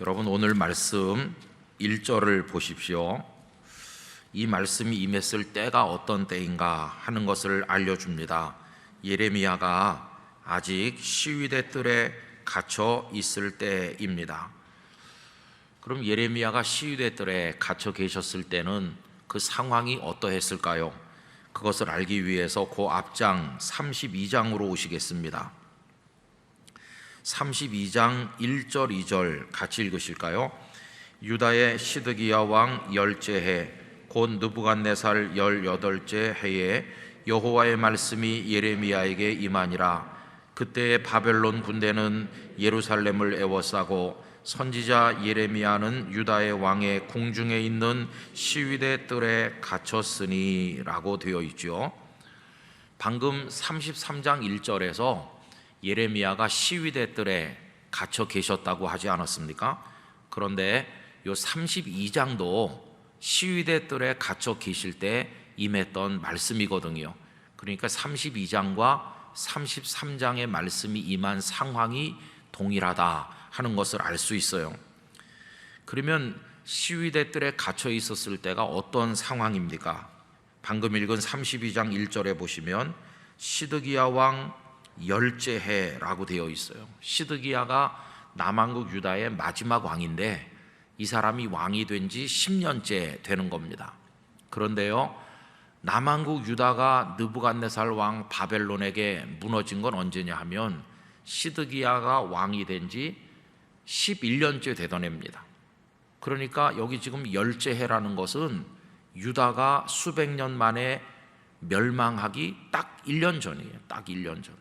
여러분, 오늘 말씀 1절을 보십시오. 이 말씀이 임했을 때가 어떤 때인가 하는 것을 알려줍니다. 예레미야가 아직 시위대 뜰에 갇혀 있을 때입니다. 그럼 예레미야가 시위대 뜰에 갇혀 계셨을 때는 그 상황이 어떠했을까요? 그것을 알기 위해서 그 앞장 32장으로 오시겠습니다. 32장 1절 2절 같이 읽으실까요? 유다의 시드기야 왕 열째 해 곧 느부갓네살 18째 해에 여호와의 말씀이 예레미야에게 임하니라. 그때의 바벨론 군대는 예루살렘을 에워싸고 선지자 예레미야는 유다의 왕의 궁중에 있는 시위대 뜰에 갇혔으니 라고 되어 있죠. 방금 33장 1절에서 예레미야가 시위대 뜰에 갇혀 계셨다고 하지 않았습니까? 그런데 요 32장도 시위대 뜰에 갇혀 계실 때 임했던 말씀이거든요. 그러니까 32장과 33장의 말씀이 임한 상황이 동일하다 하는 것을 알 수 있어요. 그러면 시위대 뜰에 갇혀 있었을 때가 어떤 상황입니까? 방금 읽은 32장 1절에 보시면 시드기야 왕 열째 해라고 되어 있어요. 시드기야가 남왕국 유다의 마지막 왕인데 이 사람이 왕이 된 지 10년째 되는 겁니다. 그런데요, 남왕국 유다가 느부갓네살 왕 바벨론에게 무너진 건 언제냐 하면 시드기야가 왕이 된 지 11년째 되던 해입니다. 그러니까 여기 지금 열째 해라는 것은 유다가 수백 년 만에 멸망하기 딱 1년 전이에요. 딱 1년 전.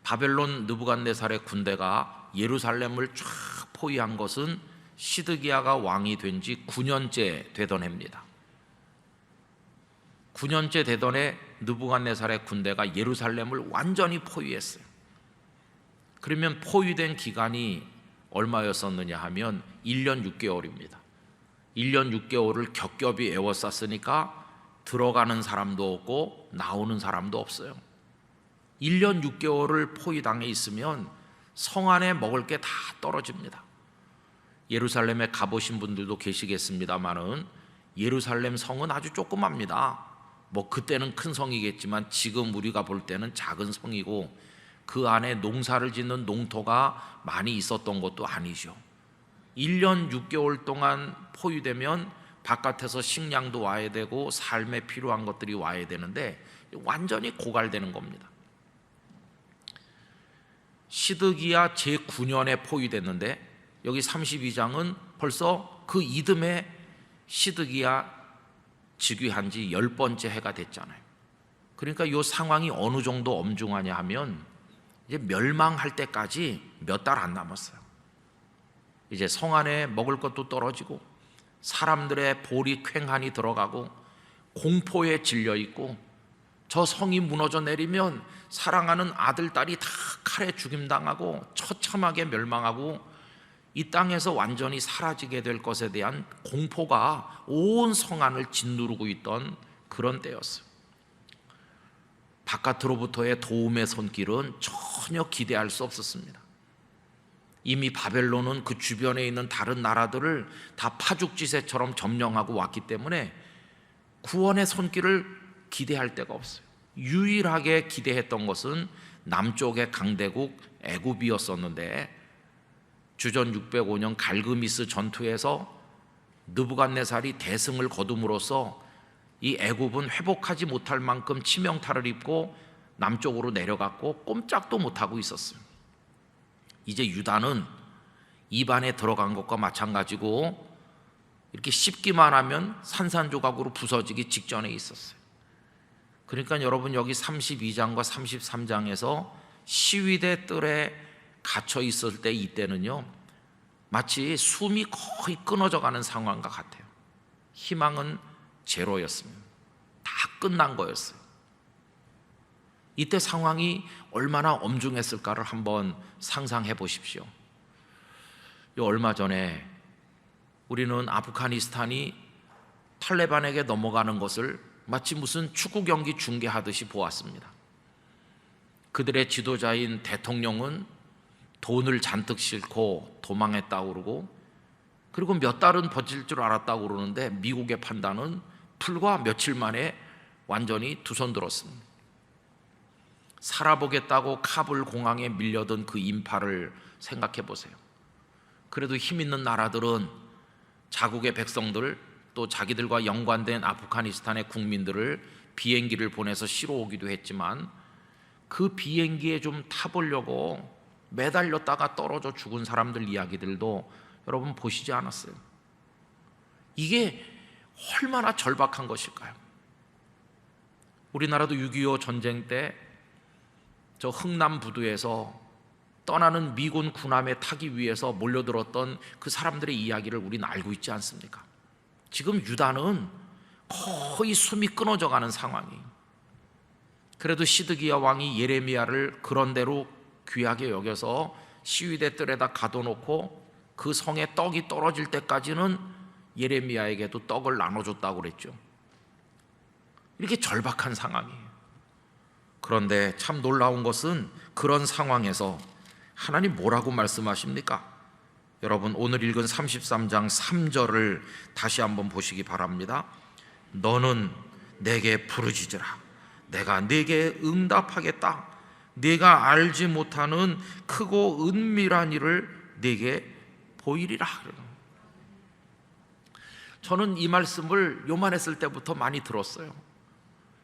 바벨론 느부갓네살의 군대가 예루살렘을 쫙 포위한 것은 시드기야가 왕이 된 지 9년째 되던 해입니다. 9년째 되던 해 느부갓네살의 군대가 예루살렘을 완전히 포위했어요. 그러면 포위된 기간이 얼마였었느냐 하면 1년 6개월입니다. 1년 6개월을 겹겹이 에워쌌으니까 들어가는 사람도 없고 나오는 사람도 없어요. 1년 6개월을 포위당해 있으면 성 안에 먹을 게 다 떨어집니다. 예루살렘에 가보신 분들도 계시겠습니다만은 예루살렘 성은 아주 조그맣니다. 뭐 그때는 큰 성이겠지만 지금 우리가 볼 때는 작은 성이고 그 안에 농사를 짓는 농토가 많이 있었던 것도 아니죠. 1년 6개월 동안 포위되면 바깥에서 식량도 와야 되고 삶에 필요한 것들이 와야 되는데 완전히 고갈되는 겁니다. 시드기야 제9년에 포위됐는데 여기 32장은 벌써 그 이듬해 시드기야 즉위한 지 10번째 해가 됐잖아요. 그러니까 이 상황이 어느 정도 엄중하냐 하면 이제 멸망할 때까지 몇 달 안 남았어요. 이제 성 안에 먹을 것도 떨어지고 사람들의 볼이 쾌한이 들어가고 공포에 질려 있고 저 성이 무너져 내리면 사랑하는 아들, 딸이 다 칼에 죽임당하고 처참하게 멸망하고 이 땅에서 완전히 사라지게 될 것에 대한 공포가 온 성 안을 짓누르고 있던 그런 때였어요. 바깥으로부터의 도움의 손길은 전혀 기대할 수 없었습니다. 이미 바벨론은 그 주변에 있는 다른 나라들을 다 파죽지세처럼 점령하고 왔기 때문에 구원의 손길을 기대할 데가 없어요. 유일하게 기대했던 것은 남쪽의 강대국 애굽이었었는데 주전 605년 갈그미스 전투에서 느부갓네살이 대승을 거둠으로써 이 애굽은 회복하지 못할 만큼 치명타를 입고 남쪽으로 내려갔고 꼼짝도 못하고 있었어요. 이제 유다는 입안에 들어간 것과 마찬가지고 이렇게 씹기만 하면 산산조각으로 부서지기 직전에 있었어요. 그러니까 여러분 여기 32장과 33장에서 시위대 뜰에 갇혀 있을 때 이때는요 마치 숨이 거의 끊어져 가는 상황과 같아요. 희망은 제로였습니다. 다 끝난 거였어요. 이때 상황이 얼마나 엄중했을까를 한번 상상해 보십시오. 얼마 전에 우리는 아프가니스탄이 탈레반에게 넘어가는 것을 마치 무슨 축구 경기 중계하듯이 보았습니다. 그들의 지도자인 대통령은 돈을 잔뜩 싣고 도망했다고 그러고, 그리고 몇 달은 버틸 줄 알았다고 그러는데 미국의 판단은 불과 며칠 만에 완전히 두 손 들었습니다. 살아보겠다고 카불 공항에 밀려든 그 인파를 생각해 보세요. 그래도 힘 있는 나라들은 자국의 백성들, 또 자기들과 연관된 아프가니스탄의 국민들을 비행기를 보내서 실어오기도 했지만, 그 비행기에 좀 타보려고 매달렸다가 떨어져 죽은 사람들 이야기들도 여러분 보시지 않았어요? 이게 얼마나 절박한 것일까요? 우리나라도 6.25 전쟁 때 저 흥남 부두에서 떠나는 미군 군함에 타기 위해서 몰려들었던 그 사람들의 이야기를 우리는 알고 있지 않습니까? 지금 유다는 거의 숨이 끊어져 가는 상황이에요. 그래도 시드기야 왕이 예레미야를 그런 대로 귀하게 여겨서 시위대 뜰에다 가둬놓고 그 성에 떡이 떨어질 때까지는 예레미야에게도 떡을 나눠줬다고 그랬죠. 이렇게 절박한 상황이에요. 그런데 참 놀라운 것은 그런 상황에서 하나님 뭐라고 말씀하십니까? 여러분, 오늘 읽은 33장 3절을 다시 한번 보시기 바랍니다. 너는 내게 부르짖으라. 내가 네게 응답하겠다. 네가 알지 못하는 크고 은밀한 일을 네게 보이리라. 저는 이 말씀을 요만했을 때부터 많이 들었어요.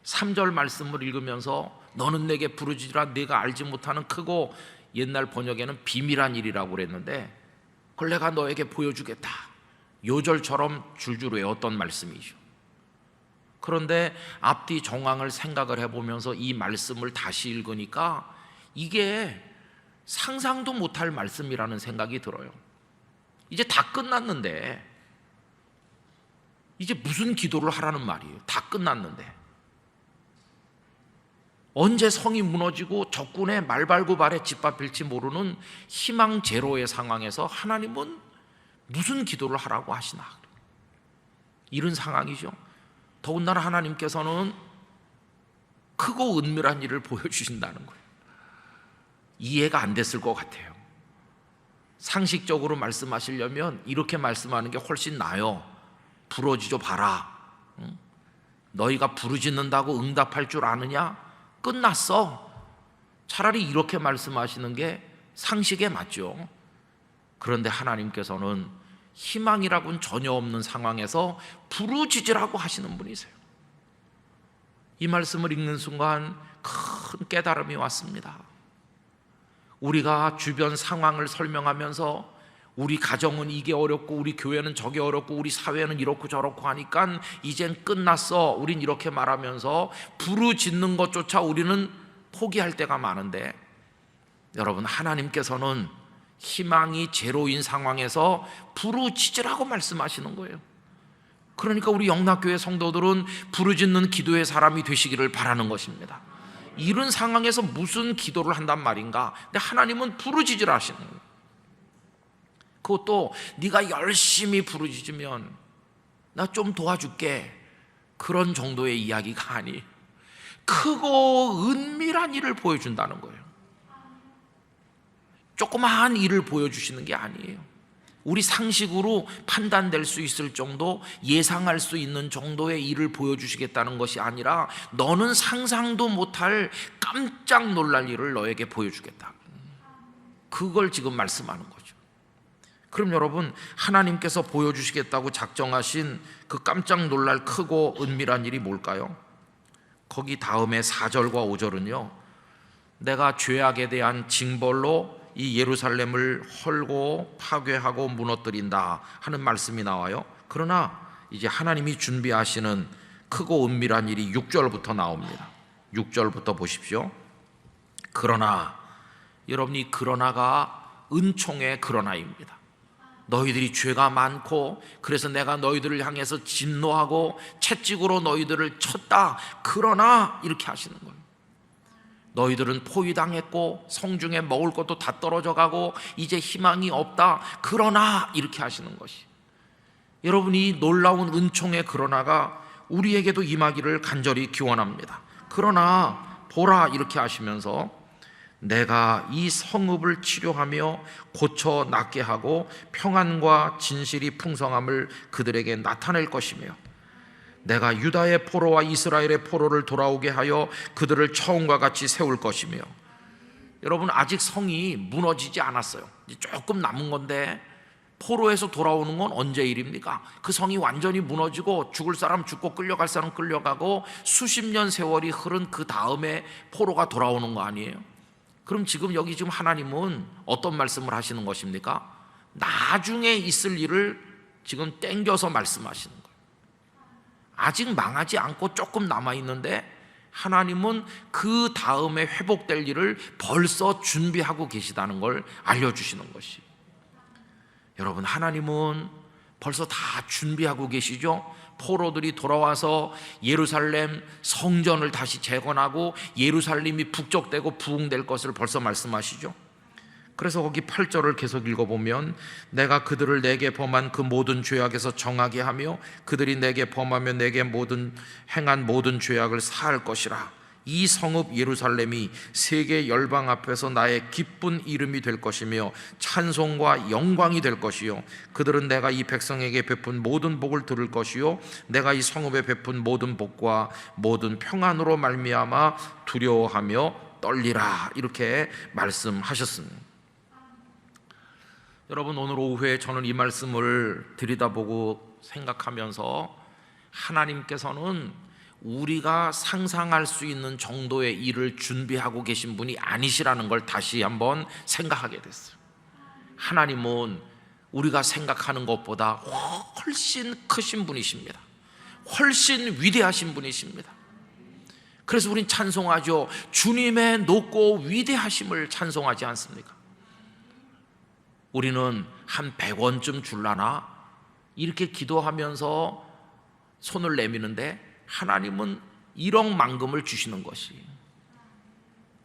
3절 말씀을 읽으면서 너는 내게 부르짖으라. 네가 알지 못하는 크고, 옛날 번역에는 비밀한 일이라고 그랬는데, 그걸 내가 너에게 보여주겠다. 요절처럼 줄줄 외웠던 말씀이죠. 그런데 앞뒤 정황을 생각을 해보면서 이 말씀을 다시 읽으니까 이게 상상도 못할 말씀이라는 생각이 들어요. 이제 다 끝났는데 이제 무슨 기도를 하라는 말이에요. 다 끝났는데 언제 성이 무너지고 적군의 말발굽발에 짓밟힐지 모르는 희망 제로의 상황에서 하나님은 무슨 기도를 하라고 하시나, 이런 상황이죠. 더군다나 하나님께서는 크고 은밀한 일을 보여주신다는 거예요. 이해가 안 됐을 것 같아요. 상식적으로 말씀하시려면 이렇게 말씀하는 게 훨씬 나아요. 부르짖어 봐라. 너희가 부르짖는다고 응답할 줄 아느냐? 끝났어. 차라리 이렇게 말씀하시는 게 상식에 맞죠. 그런데 하나님께서는 희망이라고는 전혀 없는 상황에서 부르짖으라고 하시는 분이세요. 이 말씀을 읽는 순간 큰 깨달음이 왔습니다. 우리가 주변 상황을 설명하면서 우리 가정은 이게 어렵고, 우리 교회는 저게 어렵고, 우리 사회는 이렇고 저렇고 하니까 이젠 끝났어, 우린 이렇게 말하면서 부르짖는 것조차 우리는 포기할 때가 많은데, 여러분, 하나님께서는 희망이 제로인 상황에서 부르짖으라고 말씀하시는 거예요. 그러니까 우리 영락교회 성도들은 부르짖는 기도의 사람이 되시기를 바라는 것입니다. 이런 상황에서 무슨 기도를 한단 말인가? 근데 하나님은 부르짖으라 하시는 거예요. 그것도 네가 열심히 부르짖으면 나 좀 도와줄게, 그런 정도의 이야기가 아니에요. 크고 은밀한 일을 보여준다는 거예요. 조그마한 일을 보여주시는 게 아니에요. 우리 상식으로 판단될 수 있을 정도, 예상할 수 있는 정도의 일을 보여주시겠다는 것이 아니라 너는 상상도 못할 깜짝 놀랄 일을 너에게 보여주겠다. 그걸 지금 말씀하는 거죠. 그럼 여러분, 하나님께서 보여주시겠다고 작정하신 그 깜짝 놀랄 크고 은밀한 일이 뭘까요? 거기 다음에 4절과 5절은요, 내가 죄악에 대한 징벌로 이 예루살렘을 헐고 파괴하고 무너뜨린다 하는 말씀이 나와요. 그러나 이제 하나님이 준비하시는 크고 은밀한 일이 6절부터 나옵니다. 6절부터 보십시오. 그러나, 여러분이 그러나가 은총의 그러나입니다. 너희들이 죄가 많고 그래서 내가 너희들을 향해서 진노하고 채찍으로 너희들을 쳤다. 그러나 이렇게 하시는 거예요. 너희들은 포위당했고 성중에 먹을 것도 다 떨어져 가고 이제 희망이 없다. 그러나 이렇게 하시는 것이, 여러분이 놀라운 은총의 그러나가 우리에게도 임하기를 간절히 기원합니다. 그러나 보라 이렇게 하시면서 내가 이 성읍을 치료하며 고쳐 낫게 하고 평안과 진실이 풍성함을 그들에게 나타낼 것이며 내가 유다의 포로와 이스라엘의 포로를 돌아오게 하여 그들을 처음과 같이 세울 것이며. 여러분, 아직 성이 무너지지 않았어요. 이제 조금 남은 건데 포로에서 돌아오는 건 언제 일입니까? 그 성이 완전히 무너지고 죽을 사람 죽고 끌려갈 사람 끌려가고 수십 년 세월이 흐른 그 다음에 포로가 돌아오는 거 아니에요? 그럼 지금 하나님은 어떤 말씀을 하시는 것입니까? 나중에 있을 일을 지금 땡겨서 말씀하시는 거예요. 아직 망하지 않고 조금 남아있는데 하나님은 그 다음에 회복될 일을 벌써 준비하고 계시다는 걸 알려주시는 것이. 여러분, 하나님은 벌써 다 준비하고 계시죠? 포로들이 돌아와서 예루살렘 성전을 다시 재건하고 예루살렘이 북적대고 부흥될 것을 벌써 말씀하시죠. 그래서 거기 8절을 계속 읽어보면 내가 그들을 내게 범한 그 모든 죄악에서 정하게 하며 그들이 내게 범하며 내게 행한 모든 죄악을 사할 것이라. 이 성읍 예루살렘이 세계 열방 앞에서 나의 기쁜 이름이 될 것이며 찬송과 영광이 될 것이요 그들은 내가 이 백성에게 베푼 모든 복을 들을 것이요 내가 이 성읍에 베푼 모든 복과 모든 평안으로 말미암아 두려워하며 떨리라. 이렇게 말씀하셨습니다. 여러분, 오늘 오후에 저는 이 말씀을 들여다보고 생각하면서 하나님께서는 우리가 상상할 수 있는 정도의 일을 준비하고 계신 분이 아니시라는 걸 다시 한번 생각하게 됐어요. 하나님은 우리가 생각하는 것보다 훨씬 크신 분이십니다. 훨씬 위대하신 분이십니다. 그래서 우린 찬송하죠. 주님의 높고 위대하심을 찬송하지 않습니까? 우리는 한 100원쯤 줄라나 이렇게 기도하면서 손을 내미는데 하나님은 1억만금을 주시는 것이,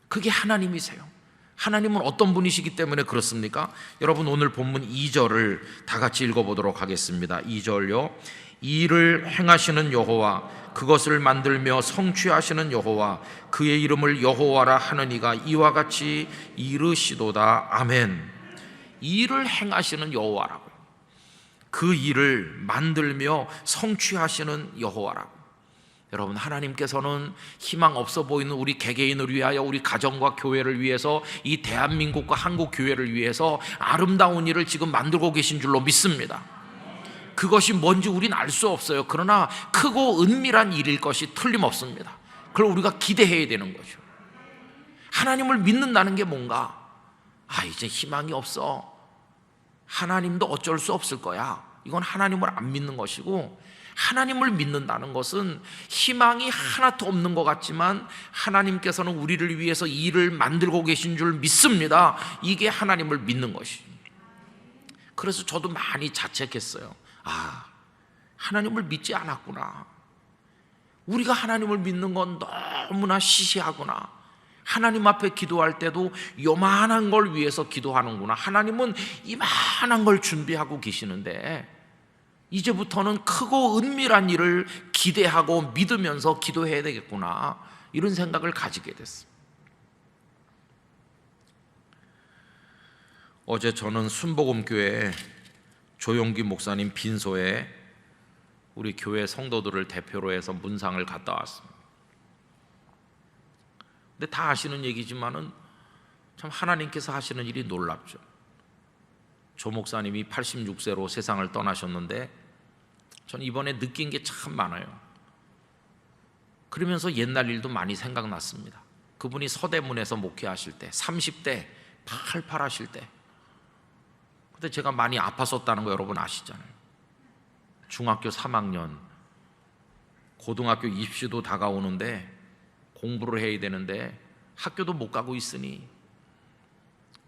그게 하나님이세요. 하나님은 어떤 분이시기 때문에 그렇습니까? 여러분, 오늘 본문 2절을 다 같이 읽어보도록 하겠습니다. 2절요. 이를 행하시는 여호와, 그것을 만들며 성취하시는 여호와, 그의 이름을 여호와라 하는 이가 이와 같이 이르시도다. 아멘. 일을 행하시는 여호와라고요. 그 일을 만들며 성취하시는 여호와라고. 여러분, 하나님께서는 희망 없어 보이는 우리 개개인을 위하여, 우리 가정과 교회를 위해서, 이 대한민국과 한국 교회를 위해서 아름다운 일을 지금 만들고 계신 줄로 믿습니다. 그것이 뭔지 우린 알 수 없어요. 그러나 크고 은밀한 일일 것이 틀림없습니다. 그걸 우리가 기대해야 되는 거죠. 하나님을 믿는다는 게 뭔가? 이제 희망이 없어. 하나님도 어쩔 수 없을 거야. 이건 하나님을 안 믿는 것이고, 하나님을 믿는다는 것은 희망이 하나도 없는 것 같지만 하나님께서는 우리를 위해서 일을 만들고 계신 줄 믿습니다. 이게 하나님을 믿는 것이죠. 그래서 저도 많이 자책했어요. 하나님을 믿지 않았구나. 우리가 하나님을 믿는 건 너무나 시시하구나. 하나님 앞에 기도할 때도 요만한 걸 위해서 기도하는구나. 하나님은 이만한 걸 준비하고 계시는데 이제부터는 크고 은밀한 일을 기대하고 믿으면서 기도해야 되겠구나, 이런 생각을 가지게 됐습니다. 어제 저는 순복음교회 조용기 목사님 빈소에 우리 교회 성도들을 대표로 해서 문상을 갔다 왔습니다. 근데 다 아시는 얘기지만은 참 하나님께서 하시는 일이 놀랍죠. 조 목사님이 86세로 세상을 떠나셨는데 전 이번에 느낀 게 참 많아요. 그러면서 옛날 일도 많이 생각났습니다. 그분이 서대문에서 목회하실 때 30대 팔팔하실 때, 그때 제가 많이 아팠었다는 거 여러분 아시잖아요. 중학교 3학년, 고등학교 입시도 다가오는데 공부를 해야 되는데 학교도 못 가고 있으니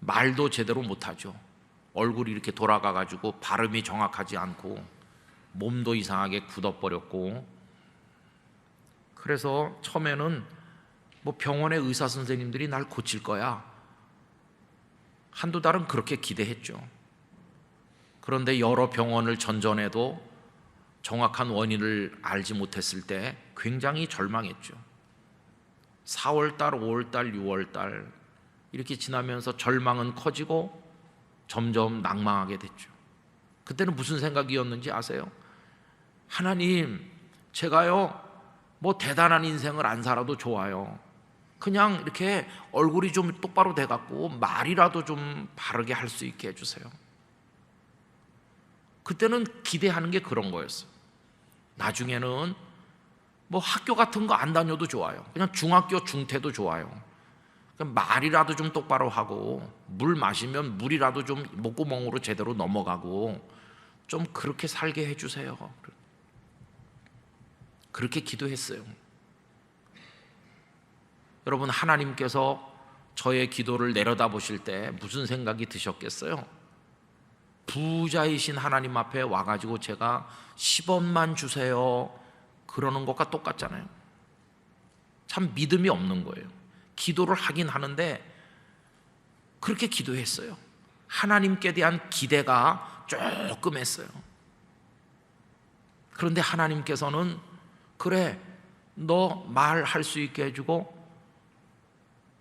말도 제대로 못하죠. 얼굴이 이렇게 돌아가가지고 발음이 정확하지 않고 몸도 이상하게 굳어버렸고, 그래서 처음에는 병원의 의사 선생님들이 날 고칠 거야, 한두 달은 그렇게 기대했죠. 그런데 여러 병원을 전전해도 정확한 원인을 알지 못했을 때 굉장히 절망했죠. 4월달, 5월달, 6월달 이렇게 지나면서 절망은 커지고 점점 낭망하게 됐죠. 그때는 무슨 생각이었는지 아세요? 하나님, 제가요 뭐 대단한 인생을 안 살아도 좋아요. 그냥 이렇게 얼굴이 좀 똑바로 돼갖고 말이라도 좀 바르게 할 수 있게 해주세요. 그때는 기대하는 게 그런 거였어요. 나중에는 뭐 학교 같은 거 안 다녀도 좋아요. 그냥 중학교 중퇴도 좋아요. 그냥 말이라도 좀 똑바로 하고 물 마시면 물이라도 좀 목구멍으로 제대로 넘어가고 좀 그렇게 살게 해주세요. 그렇게 기도했어요. 여러분, 하나님께서 저의 기도를 내려다보실 때 무슨 생각이 드셨겠어요? 부자이신 하나님 앞에 와가지고 제가 10원만 주세요 그러는 것과 똑같잖아요. 참 믿음이 없는 거예요. 기도를 하긴 하는데 그렇게 기도했어요. 하나님께 대한 기대가 조금 했어요. 그런데 하나님께서는 그래, 너 말할 수 있게 해주고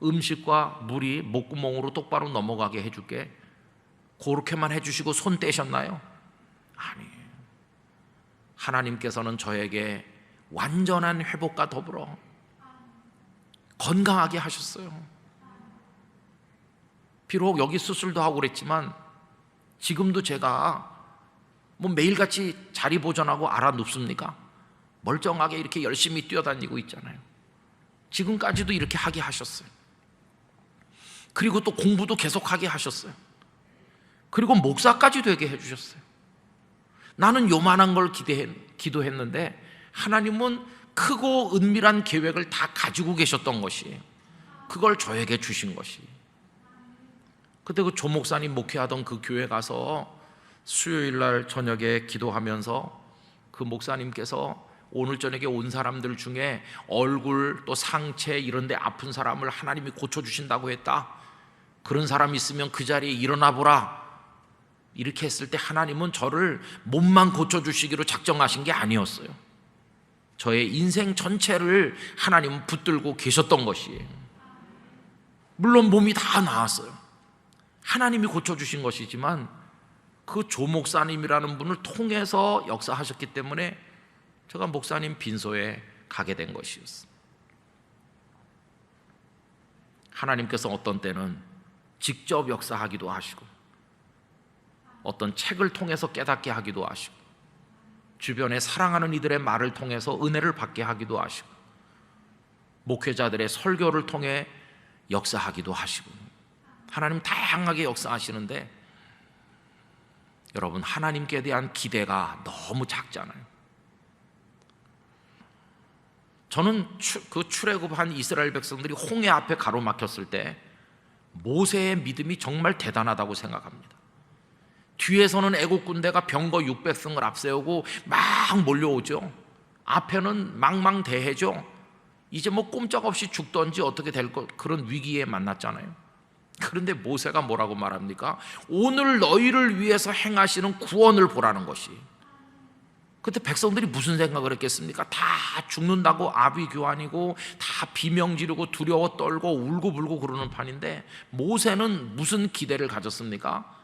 음식과 물이 목구멍으로 똑바로 넘어가게 해줄게. 그렇게만 해주시고 손 떼셨나요? 아니에요. 하나님께서는 저에게 완전한 회복과 더불어 건강하게 하셨어요. 비록 여기 수술도 하고 그랬지만 지금도 제가 뭐 매일같이 자리 보존하고 알아 눕습니까? 멀쩡하게 이렇게 열심히 뛰어다니고 있잖아요. 지금까지도 이렇게 하게 하셨어요. 그리고 또 공부도 계속하게 하셨어요. 그리고 목사까지 되게 해주셨어요. 나는 요만한 걸 기도했는데 하나님은 크고 은밀한 계획을 다 가지고 계셨던 것이에요. 그걸 저에게 주신 것이. 그때 그 조 목사님 목회하던 그 교회 가서 수요일 날 저녁에 기도하면서 그 목사님께서 오늘 저녁에 온 사람들 중에 얼굴 또 상체 이런 데 아픈 사람을 하나님이 고쳐주신다고 했다. 그런 사람 있으면 그 자리에 일어나 보라. 이렇게 했을 때 하나님은 저를 몸만 고쳐주시기로 작정하신 게 아니었어요. 저의 인생 전체를 하나님은 붙들고 계셨던 것이에요. 물론 몸이 다 나았어요. 하나님이 고쳐주신 것이지만 그 조 목사님이라는 분을 통해서 역사하셨기 때문에 제가 목사님 빈소에 가게 된 것이었어요. 하나님께서 어떤 때는 직접 역사하기도 하시고 어떤 책을 통해서 깨닫게 하기도 하시고 주변에 사랑하는 이들의 말을 통해서 은혜를 받게 하기도 하시고 목회자들의 설교를 통해 역사하기도 하시고 하나님 다양하게 역사하시는데 여러분, 하나님께 대한 기대가 너무 작잖아요. 저는 그 출애굽한 이스라엘 백성들이 홍해 앞에 가로막혔을 때 모세의 믿음이 정말 대단하다고 생각합니다. 뒤에서는 애국 군대가 병거 600승을 앞세우고 막 몰려오죠. 앞에는 망망대해죠. 이제 뭐 꼼짝없이 죽던지 어떻게 될 것, 그런 위기에 만났잖아요. 그런데 모세가 뭐라고 말합니까? 오늘 너희를 위해서 행하시는 구원을 보라는 것이. 그때 백성들이 무슨 생각을 했겠습니까? 다 죽는다고 아비규환이고 다 비명 지르고 두려워 떨고 울고불고 그러는 판인데 모세는 무슨 기대를 가졌습니까?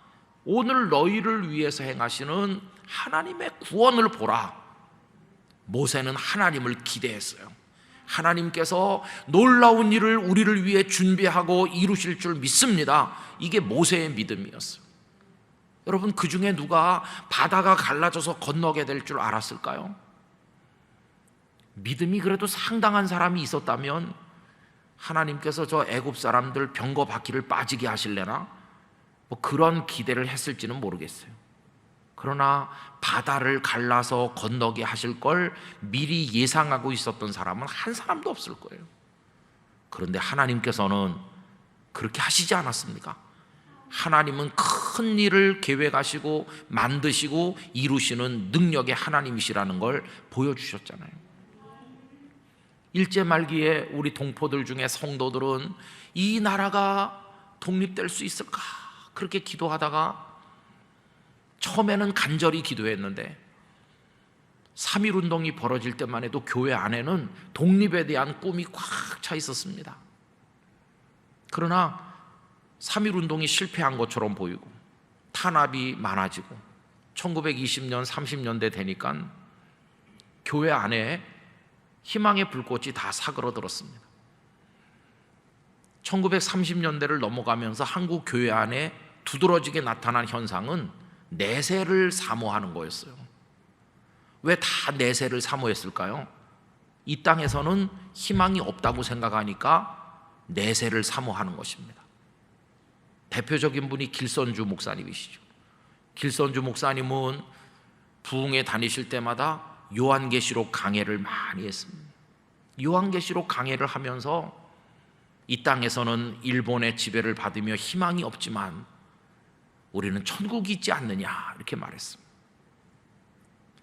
오늘 너희를 위해서 행하시는 하나님의 구원을 보라. 모세는 하나님을 기대했어요. 하나님께서 놀라운 일을 우리를 위해 준비하고 이루실 줄 믿습니다. 이게 모세의 믿음이었어요. 여러분, 그 중에 누가 바다가 갈라져서 건너게 될 줄 알았을까요? 믿음이 그래도 상당한 사람이 있었다면 하나님께서 저 애굽 사람들 병거 바퀴를 빠지게 하실래나? 뭐 그런 기대를 했을지는 모르겠어요. 그러나 바다를 갈라서 건너게 하실 걸 미리 예상하고 있었던 사람은 한 사람도 없을 거예요. 그런데 하나님께서는 그렇게 하시지 않았습니까? 하나님은 큰 일을 계획하시고 만드시고 이루시는 능력의 하나님이시라는 걸 보여주셨잖아요. 일제 말기에 우리 동포들 중에 성도들은 이 나라가 독립될 수 있을까? 그렇게 기도하다가 처음에는 간절히 기도했는데 3.1 운동이 벌어질 때만 해도 교회 안에는 독립에 대한 꿈이 꽉 차 있었습니다. 그러나 3.1 운동이 실패한 것처럼 보이고 탄압이 많아지고 1920년, 30년대 되니까 교회 안에 희망의 불꽃이 다 사그러들었습니다. 1930년대를 넘어가면서 한국 교회 안에 두드러지게 나타난 현상은 내세를 사모하는 거였어요. 왜 다 내세를 사모했을까요? 이 땅에서는 희망이 없다고 생각하니까 내세를 사모하는 것입니다. 대표적인 분이 길선주 목사님이시죠. 길선주 목사님은 부흥회 다니실 때마다 요한계시록 강해를 많이 했습니다. 요한계시록 강해를 하면서 이 땅에서는 일본의 지배를 받으며 희망이 없지만 우리는 천국이 있지 않느냐 이렇게 말했습니다.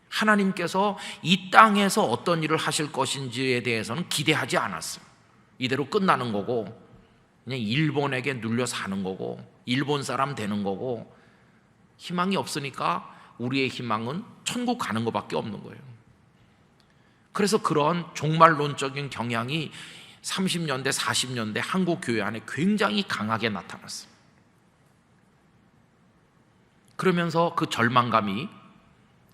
하나님께서 이 땅에서 어떤 일을 하실 것인지에 대해서는 기대하지 않았어요. 이대로 끝나는 거고 그냥 일본에게 눌려 사는 거고 일본 사람 되는 거고 희망이 없으니까 우리의 희망은 천국 가는 것밖에 없는 거예요. 그래서 그런 종말론적인 경향이 30년대, 40년대 한국 교회 안에 굉장히 강하게 나타났어요. 그러면서 그 절망감이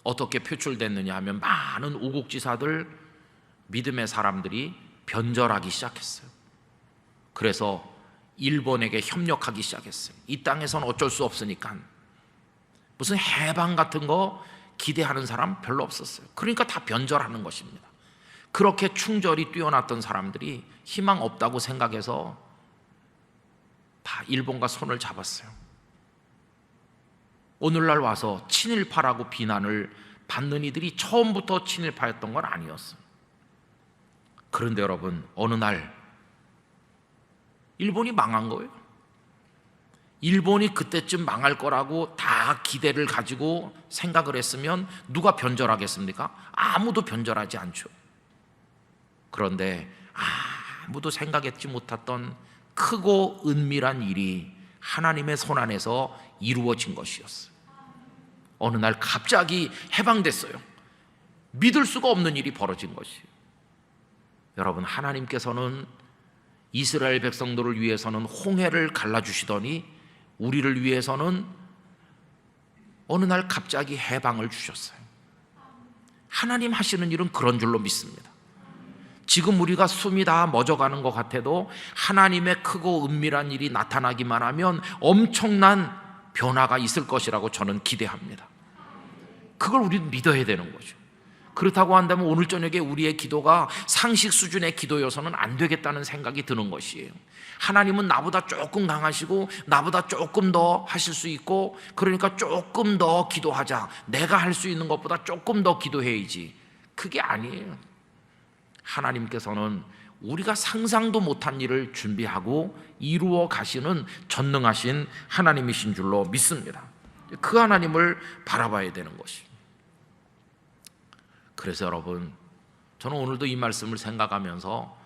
어떻게 표출됐느냐 하면 많은 우국지사들, 믿음의 사람들이 변절하기 시작했어요. 그래서 일본에게 협력하기 시작했어요. 이 땅에서는 어쩔 수 없으니까 무슨 해방 같은 거 기대하는 사람 별로 없었어요. 그러니까 다 변절하는 것입니다. 그렇게 충절이 뛰어났던 사람들이 희망 없다고 생각해서 다 일본과 손을 잡았어요. 오늘날 와서 친일파라고 비난을 받는 이들이 처음부터 친일파였던 건 아니었어요. 그런데 여러분, 어느 날 일본이 망한 거예요. 일본이 그때쯤 망할 거라고 다 기대를 가지고 생각을 했으면 누가 변절하겠습니까? 아무도 변절하지 않죠. 그런데 아무도 생각했지 못했던 크고 은밀한 일이 하나님의 손 안에서 이루어진 것이었어요. 어느 날 갑자기 해방됐어요. 믿을 수가 없는 일이 벌어진 것이에요. 여러분, 하나님께서는 이스라엘 백성들을 위해서는 홍해를 갈라주시더니 우리를 위해서는 어느 날 갑자기 해방을 주셨어요. 하나님 하시는 일은 그런 줄로 믿습니다. 지금 우리가 숨이 다 멎어가는 것 같아도 하나님의 크고 은밀한 일이 나타나기만 하면 엄청난 변화가 있을 것이라고 저는 기대합니다. 그걸 우리는 믿어야 되는 거죠. 그렇다고 한다면 오늘 저녁에 우리의 기도가 상식 수준의 기도여서는 안 되겠다는 생각이 드는 것이에요. 하나님은 나보다 조금 강하시고 나보다 조금 더 하실 수 있고 그러니까 조금 더 기도하자. 내가 할 수 있는 것보다 조금 더 기도해야지. 그게 아니에요. 하나님께서는 우리가 상상도 못한 일을 준비하고 이루어 가시는 전능하신 하나님이신 줄로 믿습니다. 그 하나님을 바라봐야 되는 것입니다. 그래서 여러분, 저는 오늘도 이 말씀을 생각하면서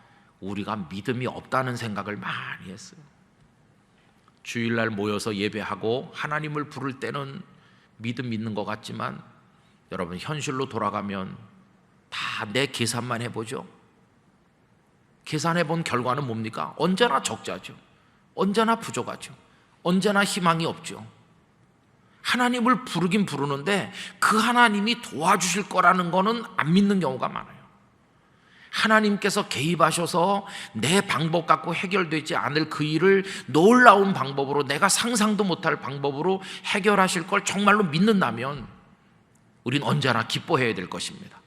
우리가 믿음이 없다는 생각을 많이 했어요. 주일날 모여서 예배하고 하나님을 부를 때는 믿음 있는 것 같지만 여러분, 현실로 돌아가면 다 내 계산만 해보죠. 계산해 본 결과는 뭡니까? 언제나 적자죠. 언제나 부족하죠. 언제나 희망이 없죠. 하나님을 부르긴 부르는데 그 하나님이 도와주실 거라는 거는 안 믿는 경우가 많아요. 하나님께서 개입하셔서 내 방법 갖고 해결되지 않을 그 일을 놀라운 방법으로, 내가 상상도 못할 방법으로 해결하실 걸 정말로 믿는다면 우린 언제나 기뻐해야 될 것입니다.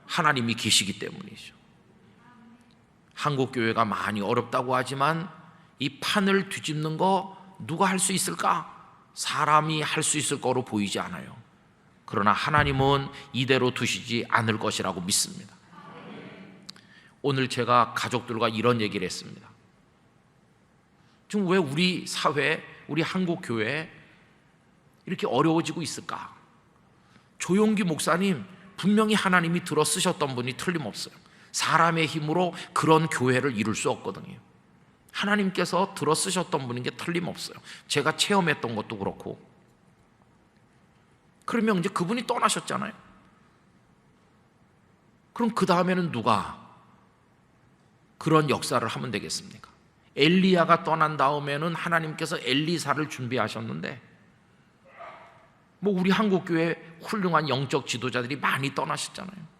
하나님이 계시기 때문이죠. 한국교회가 많이 어렵다고 하지만 이 판을 뒤집는 거 누가 할 수 있을까? 사람이 할 수 있을 거로 보이지 않아요. 그러나 하나님은 이대로 두시지 않을 것이라고 믿습니다. 오늘 제가 가족들과 이런 얘기를 했습니다. 지금 왜 우리 사회, 우리 한국교회 이렇게 어려워지고 있을까? 조용기 목사님, 분명히 하나님이 들어 쓰셨던 분이 틀림없어요. 사람의 힘으로 그런 교회를 이룰 수 없거든요. 하나님께서 들어 쓰셨던 분인 게 틀림없어요. 제가 체험했던 것도 그렇고. 그러면 이제 그분이 떠나셨잖아요. 그럼 그 다음에는 누가 그런 역사를 하면 되겠습니까? 엘리야가 떠난 다음에는 하나님께서 엘리사를 준비하셨는데, 뭐 우리 한국교회 훌륭한 영적 지도자들이 많이 떠나셨잖아요.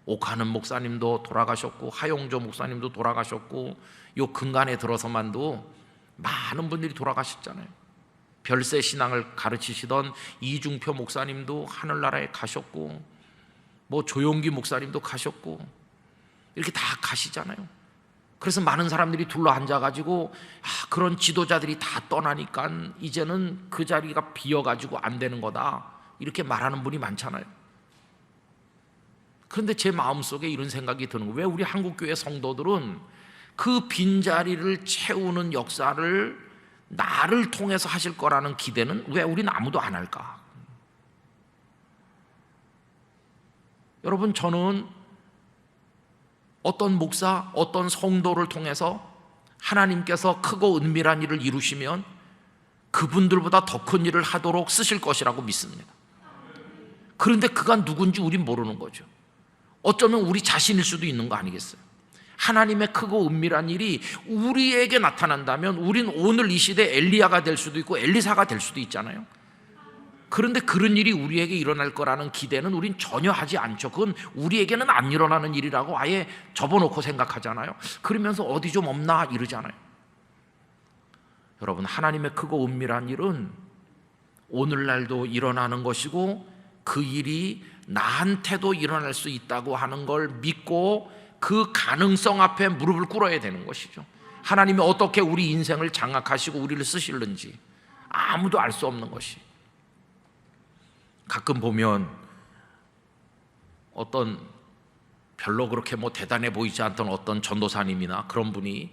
옥하는 목사님도 돌아가셨고, 하용조 목사님도 돌아가셨고, 요 근간에 들어서만도 많은 분들이 돌아가셨잖아요. 별세 신앙을 가르치시던 이중표 목사님도 하늘나라에 가셨고, 뭐 조용기 목사님도 가셨고, 이렇게 다 가시잖아요. 그래서 많은 사람들이 둘러앉아가지고 그런 지도자들이 다 떠나니까 이제는 그 자리가 비어가지고 안 되는 거다, 이렇게 말하는 분이 많잖아요. 그런데 제 마음속에 이런 생각이 드는 거예요. 왜 우리 한국교회 성도들은 그 빈자리를 채우는 역사를 나를 통해서 하실 거라는 기대는 왜 우리는 아무도 안 할까? 여러분, 저는 어떤 목사, 어떤 성도를 통해서 하나님께서 크고 은밀한 일을 이루시면 그분들보다 더 큰 일을 하도록 쓰실 것이라고 믿습니다. 그런데 그가 누군지 우린 모르는 거죠. 어쩌면 우리 자신일 수도 있는 거 아니겠어요? 하나님의 크고 은밀한 일이 우리에게 나타난다면 우린 오늘 이 시대 엘리야가 될 수도 있고 엘리사가 될 수도 있잖아요. 그런데 그런 일이 우리에게 일어날 거라는 기대는 우린 전혀 하지 않죠. 그건 우리에게는 안 일어나는 일이라고 아예 접어놓고 생각하잖아요. 그러면서 어디 좀 없나 이러잖아요. 여러분, 하나님의 크고 은밀한 일은 오늘날도 일어나는 것이고 그 일이 나한테도 일어날 수 있다고 하는 걸 믿고 그 가능성 앞에 무릎을 꿇어야 되는 것이죠. 하나님이 어떻게 우리 인생을 장악하시고 우리를 쓰실는지 아무도 알 수 없는 것이. 가끔 보면 어떤 별로 그렇게 뭐 대단해 보이지 않던 어떤 전도사님이나 그런 분이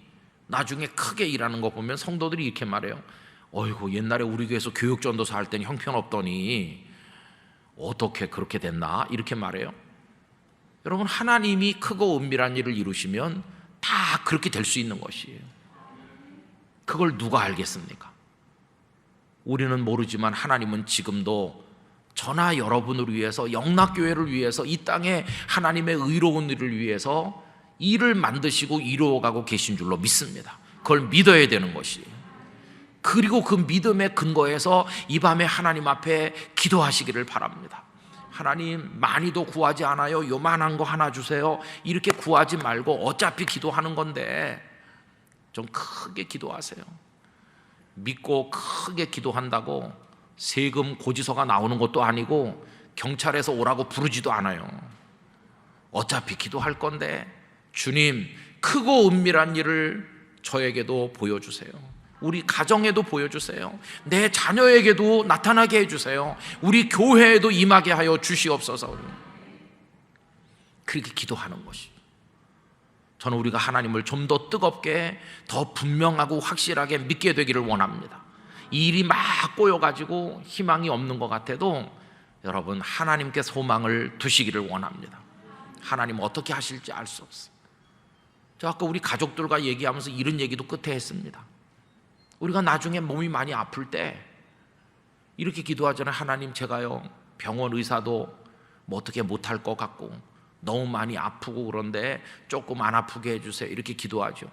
나중에 크게 일하는 거 보면 성도들이 이렇게 말해요. 어이구, 옛날에 우리 교회에서 교육 전도사 할 때는 형편없더니 어떻게 그렇게 됐나, 이렇게 말해요. 여러분, 하나님이 크고 은밀한 일을 이루시면 다 그렇게 될 수 있는 것이에요. 그걸 누가 알겠습니까? 우리는 모르지만 하나님은 지금도 저나 여러분을 위해서, 영락교회를 위해서, 이 땅에 하나님의 의로운 일을 위해서 일을 만드시고 이루어가고 계신 줄로 믿습니다. 그걸 믿어야 되는 것이에요. 그리고 그 믿음의 근거에서 이 밤에 하나님 앞에 기도하시기를 바랍니다. 하나님, 많이도 구하지 않아요. 요만한 거 하나 주세요. 이렇게 구하지 말고 어차피 기도하는 건데 좀 크게 기도하세요. 믿고 크게 기도한다고 세금 고지서가 나오는 것도 아니고 경찰에서 오라고 부르지도 않아요. 어차피 기도할 건데 주님, 크고 은밀한 일을 저에게도 보여주세요. 우리 가정에도 보여주세요. 내 자녀에게도 나타나게 해주세요. 우리 교회에도 임하게 하여 주시옵소서. 그렇게 기도하는 것이, 저는 우리가 하나님을 좀 더 뜨겁게, 더 분명하고 확실하게 믿게 되기를 원합니다. 이 일이 막 꼬여가지고 희망이 없는 것 같아도 여러분, 하나님께 소망을 두시기를 원합니다. 하나님 어떻게 하실지 알 수 없어요. 저 아까 우리 가족들과 얘기하면서 이런 얘기도 끝에 했습니다. 우리가 나중에 몸이 많이 아플 때 이렇게 기도하잖아요. 하나님, 제가요 병원 의사도 뭐 어떻게 못할 것 같고 너무 많이 아프고 그런데 조금 안 아프게 해주세요, 이렇게 기도하죠.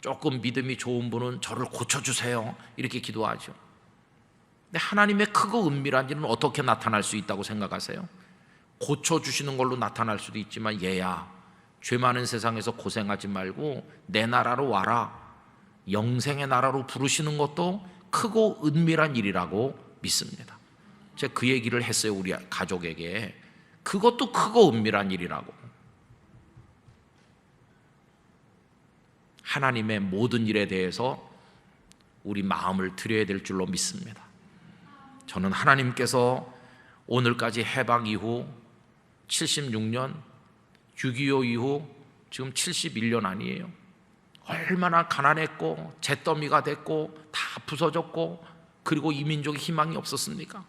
조금 믿음이 좋은 분은 저를 고쳐주세요, 이렇게 기도하죠. 근데 하나님의 크고 은밀한 일은 어떻게 나타날 수 있다고 생각하세요? 고쳐주시는 걸로 나타날 수도 있지만, 얘야, 죄 많은 세상에서 고생하지 말고 내 나라로 와라, 영생의 나라로 부르시는 것도 크고 은밀한 일이라고 믿습니다. 제가 그 얘기를 했어요, 우리 가족에게. 그것도 크고 은밀한 일이라고. 하나님의 모든 일에 대해서 우리 마음을 드려야 될 줄로 믿습니다. 저는 하나님께서 오늘까지 해방 이후 76년, 6.25 이후 지금 71년 아니에요. 얼마나 가난했고 잿더미가 됐고 다 부서졌고, 그리고 이 민족에 희망이 없었습니까?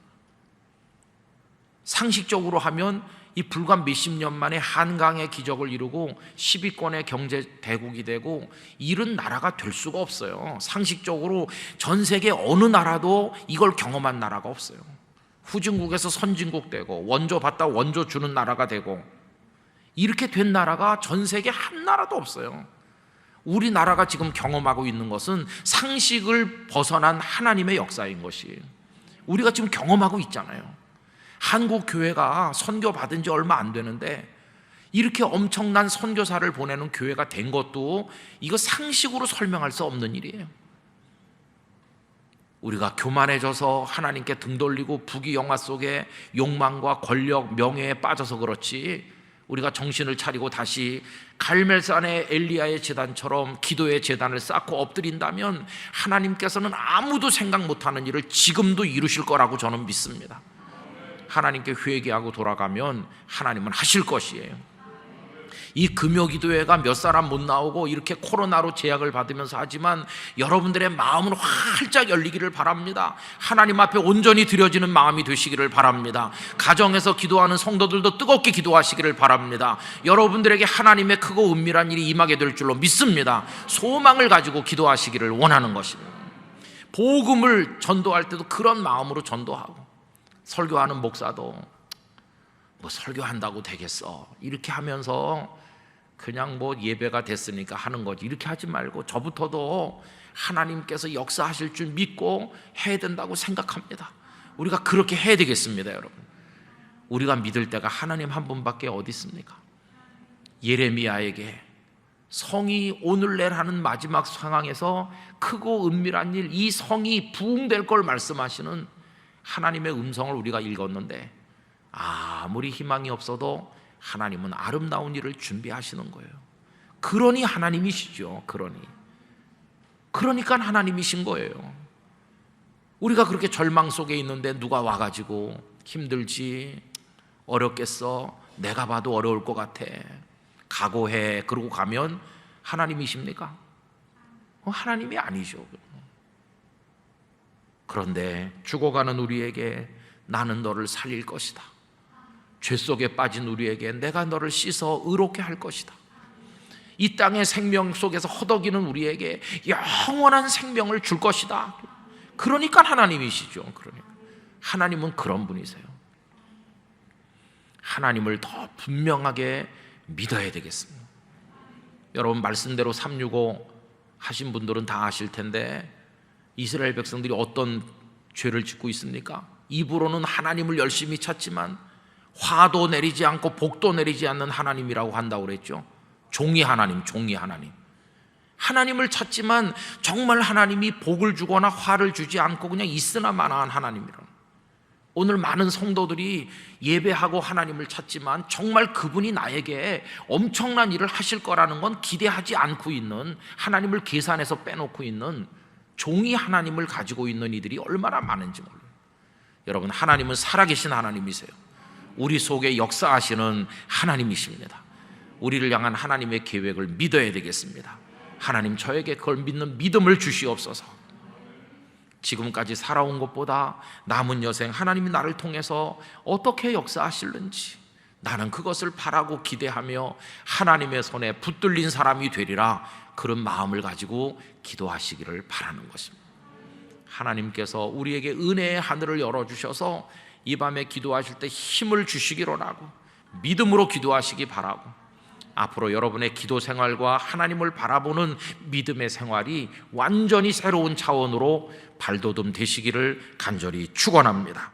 상식적으로 하면 이 불과 몇십 년 만에 한강의 기적을 이루고 10위권의 경제 대국이 되고 이런 나라가 될 수가 없어요. 상식적으로 전 세계 어느 나라도 이걸 경험한 나라가 없어요. 후진국에서 선진국 되고 원조 받다 원조 주는 나라가 되고 이렇게 된 나라가 전 세계 한 나라도 없어요. 우리나라가 지금 경험하고 있는 것은 상식을 벗어난 하나님의 역사인 것이에요. 우리가 지금 경험하고 있잖아요. 한국 교회가 선교 받은 지 얼마 안 되는데 이렇게 엄청난 선교사를 보내는 교회가 된 것도 이거 상식으로 설명할 수 없는 일이에요. 우리가 교만해져서 하나님께 등 돌리고 부귀영화 속에 욕망과 권력, 명예에 빠져서 그렇지, 우리가 정신을 차리고 다시 갈멜산의 엘리야의 제단처럼 기도의 제단을 쌓고 엎드린다면 하나님께서는 아무도 생각 못하는 일을 지금도 이루실 거라고 저는 믿습니다. 하나님께 회개하고 돌아가면 하나님은 하실 것이에요. 이 금요기도회가 몇 사람 못 나오고 이렇게 코로나로 제약을 받으면서 하지만 여러분들의 마음은 활짝 열리기를 바랍니다. 하나님 앞에 온전히 드려지는 마음이 되시기를 바랍니다. 가정에서 기도하는 성도들도 뜨겁게 기도하시기를 바랍니다. 여러분들에게 하나님의 크고 은밀한 일이 임하게 될 줄로 믿습니다. 소망을 가지고 기도하시기를 원하는 것입니다. 복음을 전도할 때도 그런 마음으로 전도하고, 설교하는 목사도 뭐 설교한다고 되겠어 이렇게 하면서 그냥 뭐 예배가 됐으니까 하는 거지 이렇게 하지 말고, 저부터도 하나님께서 역사하실 줄 믿고 해야 된다고 생각합니다. 우리가 그렇게 해야 되겠습니다. 여러분, 우리가 믿을 때가 하나님 한 분밖에 어디 있습니까? 예레미야에게 성이 오늘날 하는 마지막 상황에서 크고 은밀한 일, 이 성이 부흥될 걸 말씀하시는 하나님의 음성을 우리가 읽었는데, 아무리 희망이 없어도 하나님은 아름다운 일을 준비하시는 거예요. 그러니 하나님이시죠. 그러니까 하나님이신 거예요. 우리가 그렇게 절망 속에 있는데 누가 와가지고 힘들지, 어렵겠어, 내가 봐도 어려울 것 같아, 각오해, 그러고 가면 하나님이십니까? 하나님이 아니죠. 그런데 죽어가는 우리에게 나는 너를 살릴 것이다, 죄 속에 빠진 우리에게 내가 너를 씻어 의롭게 할 것이다, 이 땅의 생명 속에서 허덕이는 우리에게 영원한 생명을 줄 것이다. 그러니까 하나님이시죠. 그러니까 하나님은 그런 분이세요. 하나님을 더 분명하게 믿어야 되겠습니다. 여러분, 말씀대로 365 하신 분들은 다 아실 텐데 이스라엘 백성들이 어떤 죄를 짓고 있습니까? 입으로는 하나님을 열심히 찾지만 화도 내리지 않고 복도 내리지 않는 하나님이라고 한다고 그랬죠. 종이 하나님. 하나님을 찾지만 정말 하나님이 복을 주거나 화를 주지 않고 그냥 있으나 마나한 하나님이라. 오늘 많은 성도들이 예배하고 하나님을 찾지만 정말 그분이 나에게 엄청난 일을 하실 거라는 건 기대하지 않고 있는, 하나님을 계산해서 빼놓고 있는 종이 하나님을 가지고 있는 이들이 얼마나 많은지 몰라요. 여러분, 하나님은 살아계신 하나님이세요. 우리 속에 역사하시는 하나님이십니다. 우리를 향한 하나님의 계획을 믿어야 되겠습니다. 하나님, 저에게 그걸 믿는 믿음을 주시옵소서. 지금까지 살아온 것보다 남은 여생 하나님이 나를 통해서 어떻게 역사하실는지 나는 그것을 바라고 기대하며 하나님의 손에 붙들린 사람이 되리라, 그런 마음을 가지고 기도하시기를 바라는 것입니다. 하나님께서 우리에게 은혜의 하늘을 열어주셔서 이 밤에 기도하실 때 힘을 주시기를 원하고 믿음으로 기도하시기 바라고, 앞으로 여러분의 기도 생활과 하나님을 바라보는 믿음의 생활이 완전히 새로운 차원으로 발돋움 되시기를 간절히 축원합니다.